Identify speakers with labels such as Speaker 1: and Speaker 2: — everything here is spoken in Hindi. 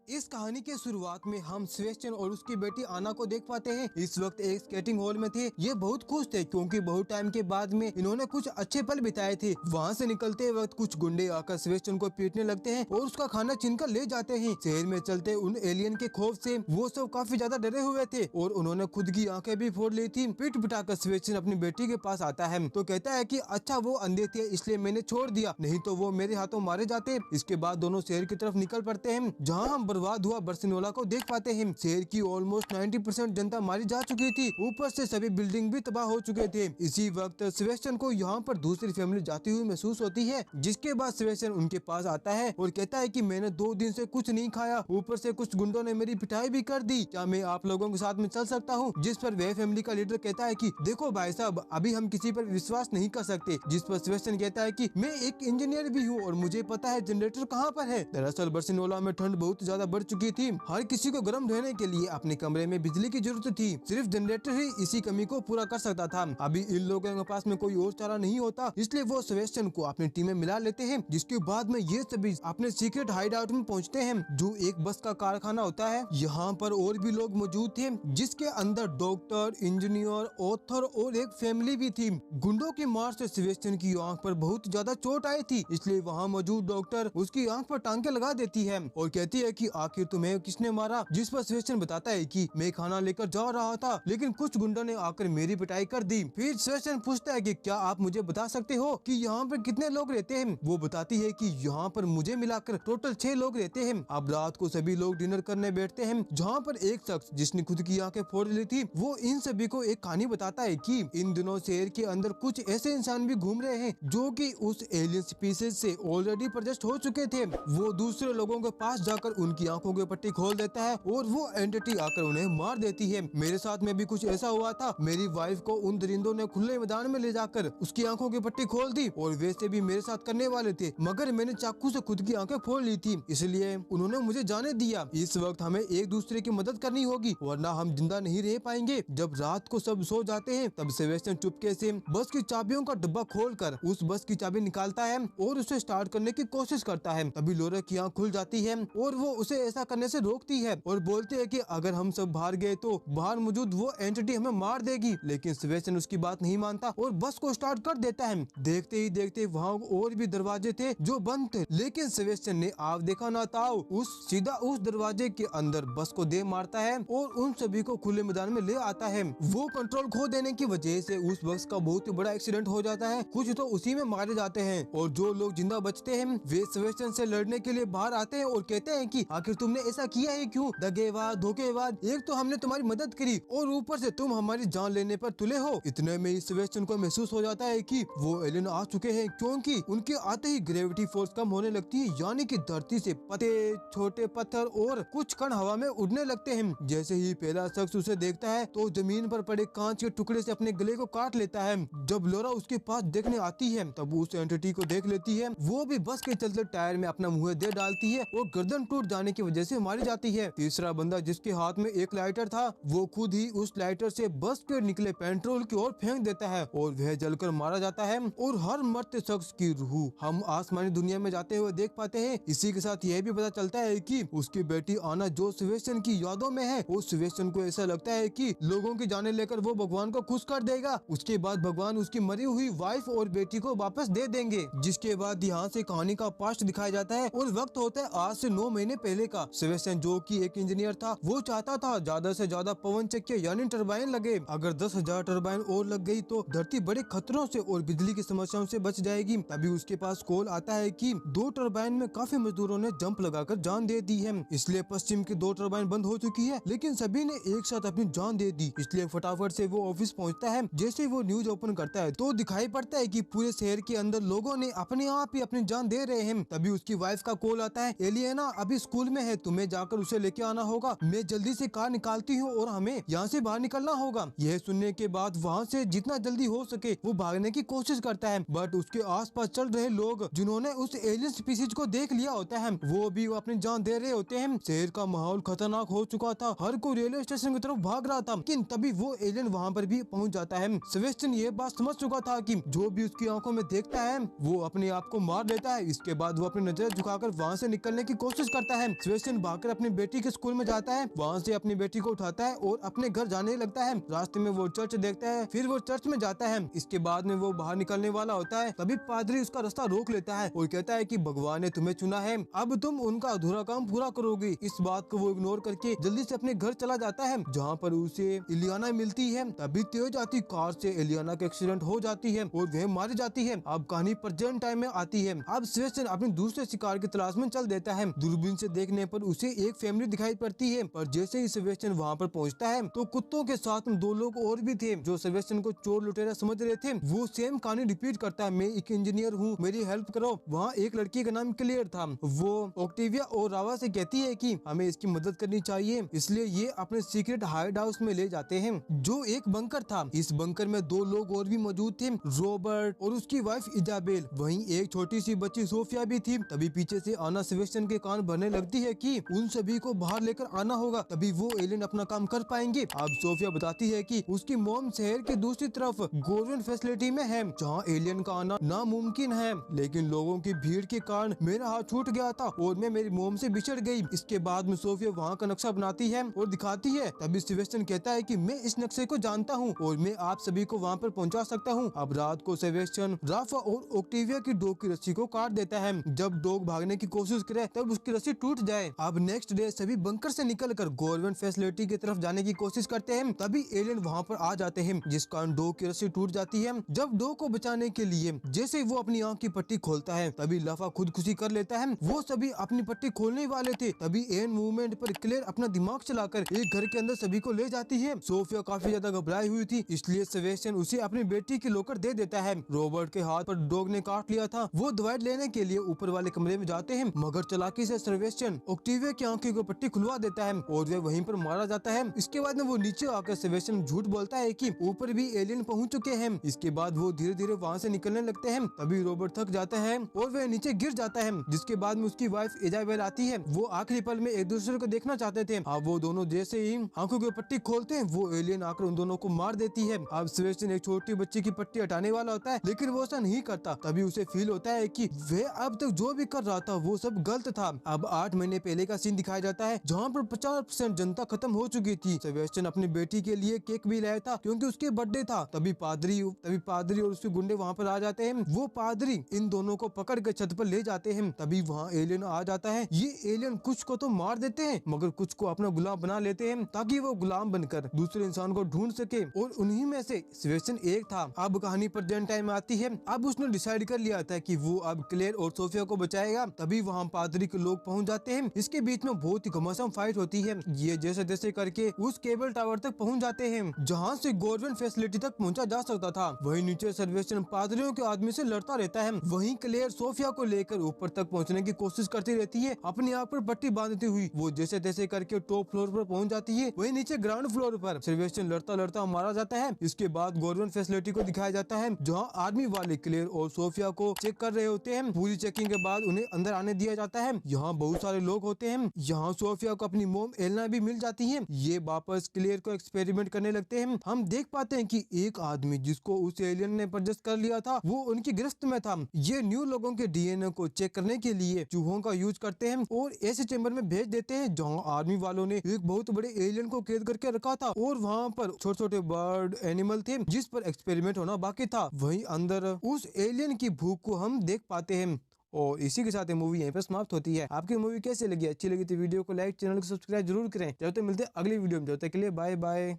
Speaker 1: इस कहानी के शुरुआत में हम सेबेस्टियन और उसकी बेटी आना को देख पाते हैं। इस वक्त एक स्केटिंग हॉल में थे। ये बहुत खुश थे क्योंकि बहुत टाइम के बाद में इन्होंने कुछ अच्छे पल बिताए थे। वहाँ से निकलते वक्त कुछ गुंडे आकर सेबेस्टियन को पीटने लगते हैं और उसका खाना छीनकर ले जाते हैं। शहर में चलते उन एलियन के खौफ से वो सब काफी ज्यादा डरे हुए थे और उन्होंने खुद की आंखें भी फोड़ ली थी। पीट पिटाकर सेबेस्टियन अपनी बेटी के पास आता है तो कहता है कि अच्छा वो अंधे थे इसलिए मैंने छोड़ दिया, नहीं तो वो मेरे हाथों मारे जाते। इसके बाद दोनों शहर की तरफ निकल पड़ते हैं जहाँ हम बर्बाद हुआ बार्सिलोना को देख पाते हैं। शहर की ऑलमोस्ट 90% जनता मारी जा चुकी थी, ऊपर से सभी बिल्डिंग भी तबाह हो चुके थे। इसी वक्त सेबेस्टियन को यहाँ पर दूसरी फैमिली जाती हुई महसूस होती है, जिसके बाद सेबेस्टियन उनके पास आता है और कहता है कि मैंने 2 दिन से कुछ नहीं खाया, ऊपर से कुछ गुंडों ने मेरी पिटाई भी कर दी, क्या मैं आप लोगों के साथ में चल सकता हूँ? जिस पर वह फैमिली का लीडर कहता है कि देखो भाई साहब, अभी हम किसी पर विश्वास नहीं कर सकते। जिस पर सेबेस्टियन कहता है कि मैं एक इंजीनियर भी हूँ और मुझे पता है जनरेटर कहाँ पर है। दरअसल बार्सिलोना में ठंड बहुत ज्यादा बढ़ चुकी थी, हर किसी को गर्म रहने के लिए अपने कमरे में बिजली की जरूरत थी, सिर्फ जनरेटर ही इसी कमी को पूरा कर सकता था। अभी इन लोगों के पास में कोई और चारा नहीं होता, इसलिए वो सेबेस्टियन को अपनी टीम में मिला लेते हैं। जिसके बाद में ये सभी अपने सीक्रेट हाइड आउट में पहुँचते हैं जो एक बस का कारखाना होता है। यहाँ पर और भी लोग मौजूद थे जिसके अंदर डॉक्टर, इंजीनियर, ऑथर और एक फैमिली भी थी। गुंडों की मार से सेबेस्टियन की आंख पर बहुत ज्यादा चोट आई थी, इसलिए वहाँ मौजूद डॉक्टर उसकी आंख पर टांके लगा देती है और कहती है कि आखिर तुम्हें किसने मारा? जिस पर सेबेस्टियन बताता है कि मैं खाना लेकर जा रहा था लेकिन कुछ गुंडों ने आकर मेरी पिटाई कर दी। फिर सेबेस्टियन पूछता है कि क्या आप मुझे बता सकते हो कि यहाँ पर कितने लोग रहते हैं? वो बताती है कि यहाँ पर मुझे मिलाकर टोटल 6 लोग रहते हैं। अब रात को सभी लोग डिनर करने बैठते हैं जहाँ पर एक शख्स जिसने खुद की आंखें फोड़ ली थी वो इन सभी को एक कहानी बताता है कि इन दिनों शहर के अंदर कुछ ऐसे इंसान भी घूम रहे हैं जो कि उस एलियन स्पीसीज से ऑलरेडी प्रजस्ट हो चुके थे। वो दूसरे लोगों के पास जाकर उनकी आंखों की पट्टी खोल देता है और वो एंटिटी आकर उन्हें मार देती है। मेरे साथ में भी कुछ ऐसा हुआ था, मेरी वाइफ को उन दरिंदों ने खुले मैदान में ले जाकर उसकी आंखों की पट्टी खोल दी और वैसे भी मेरे साथ करने वाले थे मगर मैंने चाकू से खुद की आंखें फोड़ ली थी, इसलिए उन्होंने मुझे जाने दिया। इस वक्त हमें एक दूसरे की मदद करनी होगी वरना हम जिंदा नहीं रह पाएंगे। जब रात को सब सो जाते हैं तब सेबेस्टियन चुपके से बस की चाबियों का डब्बा खोलकर उस बस की चाबी निकालता है और उसे स्टार्ट करने की कोशिश करता है। तभी लोरा की आंख खुल जाती है और वो उसे ऐसा करने से रोकती है और बोलते है कि अगर हम सब बाहर गए तो बाहर मौजूद वो एंटिटी हमें मार देगी, लेकिन सेबेस्टियन उसकी बात नहीं मानता और बस को स्टार्ट कर देता है। देखते ही देखते वहाँ और भी दरवाजे थे जो बंद थे, लेकिन सेबेस्टियन ने आप देखा ना ताओ सीधा उस दरवाजे के अंदर बस को दे मारता है और उन सभी को खुले मैदान में ले आता है। वो कंट्रोल खो देने की वजह से उस बस का बहुत ही बड़ा एक्सीडेंट हो जाता है, कुछ तो उसी में मारे जाते हैं और जो लोग जिंदा बचते हैं वे सेबेस्टियन से लड़ने के लिए बाहर आते हैं और कहते हैं कि आखिर तुमने ऐसा किया है क्यों? दगेबाज, धोखेबाज, एक तो हमने तुम्हारी मदद करी और ऊपर से तुम हमारी जान लेने पर तुले हो। इतने में सेबेस्टियन को महसूस हो जाता है कि वो एलियन आ चुके हैं क्योंकि उनके आते ही ग्रेविटी फोर्स कम होने लगती है, यानी कि धरती से पत्ते, छोटे पत्थर और कुछ कण हवा में उड़ने लगते हैं। जैसे ही पहला शख्स उसे देखता है तो जमीन पर पड़े कांच के टुकड़े से अपने गले को काट लेता है। जब लोरा उसके पास देखने आती है तब उस एंटिटी को देख लेती है, वो भी बस के चलते टायर में अपना मुंह दे डालती है और गर्दन टूट जाने की वजह से मारी जाती है। तीसरा बंदा जिसके हाथ में एक लाइटर था वो खुद ही उस लाइटर से बस के निकले पेट्रोल की ओर फेंक देता है और वह जलकर मारा जाता है और हर मरते शख्स की रूह हम आसमानी दुनिया में जाते हुए देख पाते हैं। इसी के साथ यह भी पता चलता है कि उसकी बेटी आना जो सेबेस्टियन की यादों में है, उस सेबेस्टियन को ऐसा लगता है कि लोगों की जाने लेकर वो भगवान को खुश कर देगा, उसके बाद भगवान उसकी मरी हुई वाइफ और बेटी को वापस दे देंगे। जिसके बाद यहाँ से कहानी का पास्ट दिखाया जाता है और वक्त होता है आज से 9 महीने पहले का। सेबेस्टियन जो कि एक इंजीनियर था वो चाहता था ज्यादा से ज्यादा पवन चक्की यानी टरबाइन लगे, अगर 10,000 टरबाइन और लग गई तो धरती बड़े खतरों से और बिजली की समस्याओं से बच जाएगी। तभी उसके पास कॉल आता है कि 2 टरबाइन में काफी मजदूरों ने जंप लगाकर जान दे दी है, इसलिए पश्चिम की 2 टरबाइन बंद हो चुकी है, लेकिन सभी ने एक साथ अपनी जान दे दी। इसलिए फटाफट से वो ऑफिस पहुंचता है। जैसे वो न्यूज ओपन करता है तो दिखाई पड़ता है कि पूरे शहर के अंदर लोगों ने अपने आप ही अपनी जान दे रहे हैं। तभी उसकी वाइफ का कॉल आता है, एलियना अभी स्कूल में है, तुम्हें जाकर उसे लेके आना होगा, मैं जल्दी से कार निकालती हूँ और हमें यहाँ से बाहर निकलना होगा। यह सुनने के बाद वहाँ से जितना जल्दी हो सके वो भागने की कोशिश करता है, बट उसके आसपास चल रहे लोग जिन्होंने उस एलियन स्पीसीज को देख लिया होता है वो भी अपनी जान दे रहे होते हैं। शहर का माहौल खतरनाक हो चुका था, हर कोई रेलवे स्टेशन की तरफ भाग रहा था, लेकिन तभी वो एलियन वहाँ पर भी पहुँच जाता है। सेबेस्टियन ये बात समझ चुका था कि जो भी उसकी आंखों में देखता है वो अपने आप को मार देता है। इसके बाद वो अपनी नजर झुकाकर वहाँ से निकलने की कोशिश करता है, सेबेस्टियन भागकर अपनी बेटी के स्कूल में जाता है, वहाँ से अपनी बेटी को उठाता है और अपने घर जाने लगता है। रास्ते में वो चर्च देखता है, फिर वो चर्च में जाता है। इसके बाद में वो बाहर निकलने वाला होता है, तभी पादरी उसका रास्ता रोक लेता है और कहता है कि भगवान ने तुम्हें चुना है, अब तुम उनका अधूरा काम पूरा करोगे। इस बात को वो इग्नोर करके जल्दी से अपने घर चला जाता है, जहाँ पर उसे इलियाना मिलती है। तभी तेज आती कार से इलियाना का एक्सीडेंट हो जाती है और वह मारी जाती है। अब कहानी प्रेजेंट टाइम में आती है। अब सेबेस्टियन अपने दूसरे शिकार की तलाश में चल देता है। दूरबीन से देखने पर उसे एक फैमिली दिखाई पड़ती है, पर जैसे ही सेबेस्टियन वहाँ पर पहुँचता है तो कुत्तों के साथ में 2 लोग और भी थे जो सेबेस्टियन को चोर लुटेरा समझ रहे थे। वो सेम कहानी रिपीट करता है, मैं एक इंजीनियर हूँ, मेरी हेल्प करो। वहाँ एक लड़की का नाम क्लेयर था, वो ऑक्टेविया और रावा से कहती है कि हमें इसकी मदद करनी चाहिए, इसलिए ये अपने सीक्रेट हाइड हाउस में ले जाते हैं जो एक बंकर था। इस बंकर में 2 लोग और भी मौजूद थे, रॉबर्ट और उसकी वाइफ इजाबेल। वहीं एक छोटी सी बच्ची सोफिया भी थी। तभी पीछे से आना सेबेस्टियन के कान भरने लगती है कि उन सभी को बाहर लेकर आना होगा, तभी वो एलियन अपना काम कर पाएंगे। अब सोफिया बताती है कि उसकी मॉम शहर के दूसरी तरफ गवर्नमेंट फैसिलिटी में है, जहाँ एलियन का आना नामुमकिन है, लेकिन लोगों की भीड़ के कारण मेरा हाथ छूट गया था और मैं मेरी मोम से बिछड़ गई। इसके बाद में सोफिया वहाँ का नक्शा बनाती है और दिखाती है। तभी सेबेस्टियन कहता है कि मैं इस नक्शे को जानता हूँ और मैं आप सभी को वहाँ पर पहुँचा सकता हूँ। अब रात को सेबेस्टियन राफा और ऑक्टेविया की डॉग की रस्सी को काट देता है। जब डॉग भागने की कोशिश करे तब उसकी रस्सी टूट जाए। अब नेक्स्ट डे सभी बंकर से निकलकर गवर्नमेंट फैसिलिटी की तरफ जाने की कोशिश करते हैं, तभी एलियन वहाँ पर आ जाते हैं, जिस कारण डॉग की रस्सी टूट जाती है। जब डॉग को बचाने के लिए जैसे वो अपनी आँख की पट्टी खोलता है, तभी लाफा खुदकुशी कर लेता है। वो सभी अपनी पट्टी खोलने वाले थे, तभी एन मूवमेंट पर क्लेयर अपना दिमाग चलाकर एक घर के अंदर सभी को ले जाती है। सोफिया काफी ज्यादा घबराई हुई थी, इसलिए सेबेस्टियन उसे अपनी बेटी की लॉकर दे देता है। रॉबर्ट के हाथ पर डॉग ने काट लिया था, वो दवाई लेने के लिए ऊपर वाले कमरे में जाते हैं, मगर चालाकी से सेबेस्टियन ऑक्टेविया की आंखों की पट्टी खुलवा देता है और वह वहीं पर मारा जाता है। इसके बाद में वो नीचे आकर सेबेस्टियन झूठ बोलता है कि ऊपर भी एलियन पहुंच चुके हैं। इसके बाद वो धीरे धीरे वहाँ से निकलने लगते हैं। तभी रॉबर्ट थक जाता है और वह नीचे गिर जाता है, जिसके बाद में उसकी वाइफ इजाबेल आती है। वो आखिरी पल में एक दूसरे को देखना चाहते थे। अब वो दोनों जैसे ही आंखों की पट्टी खोलते हैं, वो एलियन आकर उन दोनों को मार देती है। अब सेबेस्टियन एक छोटी बच्ची की पट्टी हटाने वाला होता है, लेकिन वो ऐसा नहीं करता। तभी उसे फील होता है कि वह अब तक जो भी कर रहा था वो सब गलत था। अब 8 महीने पहले का सीन दिखाया जाता है, जहाँ पर 50% जनता खत्म हो चुकी थी। सेबेस्टियन अपनी बेटी के लिए केक भी लाया था क्योंकि उसके बर्थडे था। तभी पादरी और उसके गुंडे वहाँ पर आ जाते हैं। वो पादरी इन दोनों को पकड़ कर छत पर ले जाते हैं। तभी वहाँ एलियन आ जाता है। ये एलियन कुछ को तो मार देते हैं, मगर कुछ को अपना गुलाम बना लेते हैं, ताकि वो गुलाम बनकर दूसरे इंसान को ढूंढ सके, और उन्हीं में से सेबेस्टियन एक था। अब कहानी प्रेजेंट टाइम आती है। अब उसने डिसाइड कर लिया था कि वो अब क्लेयर और सोफिया को बचाएगा। तभी वहाँ पादरी के लोग पहुँच जाते हैं। इसके बीच में बहुत ही घमासान फाइट होती है। ये जैसे तैसे करके उस केबल टावर तक पहुँच जाते हैं, जहाँ से गवर्नमेंट फैसिलिटी तक पहुँचा जा सकता था। वहीं नीचे सेबेस्टियन पादरियों के आदमी से लड़ता रहता है। वहीं क्लेयर सोफिया को लेकर ऊपर तक पहुँचने की कोशिश करती रहती है, अपने आप पर पट्टी बांधती हुई। वो जैसे तैसे करके टॉप फ्लोर पर पहुँच जाती है। वहीं नीचे ग्राउंड फ्लोर पर सेबेस्टियन लड़ता लड़ता मारा जाता है। इसके बाद गवर्नमेंट फैसिलिटी को दिखाया जाता है, जहाँ आर्मी वाले क्लेयर और सोफिया को चेक कर रहे होते हैं। पूरी चेकिंग के बाद उन्हें अंदर आने दिया जाता है। यहाँ बहुत सारे लोग होते हैं। यहाँ सोफिया को अपनी मोम एलना भी मिल जाती है। ये वापस क्लेयर को एक्सपेरिमेंट करने लगते हैं। हम देख पाते हैं कि एक आदमी जिसको उस एलियन ने परचेस कर लिया था, वो उनकी गिरफ्त में था। ये न्यू लोगों के डीएनए को चेक करने के लिए चूहों का यूज करते हैं और ऐसे चेंबर में भेज देते हैं, जहाँ आर्मी वालों ने एक बहुत बड़े एलियन को कैद करके रखा था और वहाँ पर छोटे छोटे बर्ड एनिमल थे जिस पर एक्सपेरिमेंट होना बाकी था। वहीं अंदर उस एलियन की भूख को हम देख पाते हैं। और इसी के साथ ये मूवी यहीं पर समाप्त होती है। आपकी मूवी कैसी लगी? अच्छी लगी तो वीडियो को लाइक, चैनल को सब्सक्राइब जरूर करें। जब तक मिलते हैं अगली वीडियो में, जब तक के लिए बाय बाय।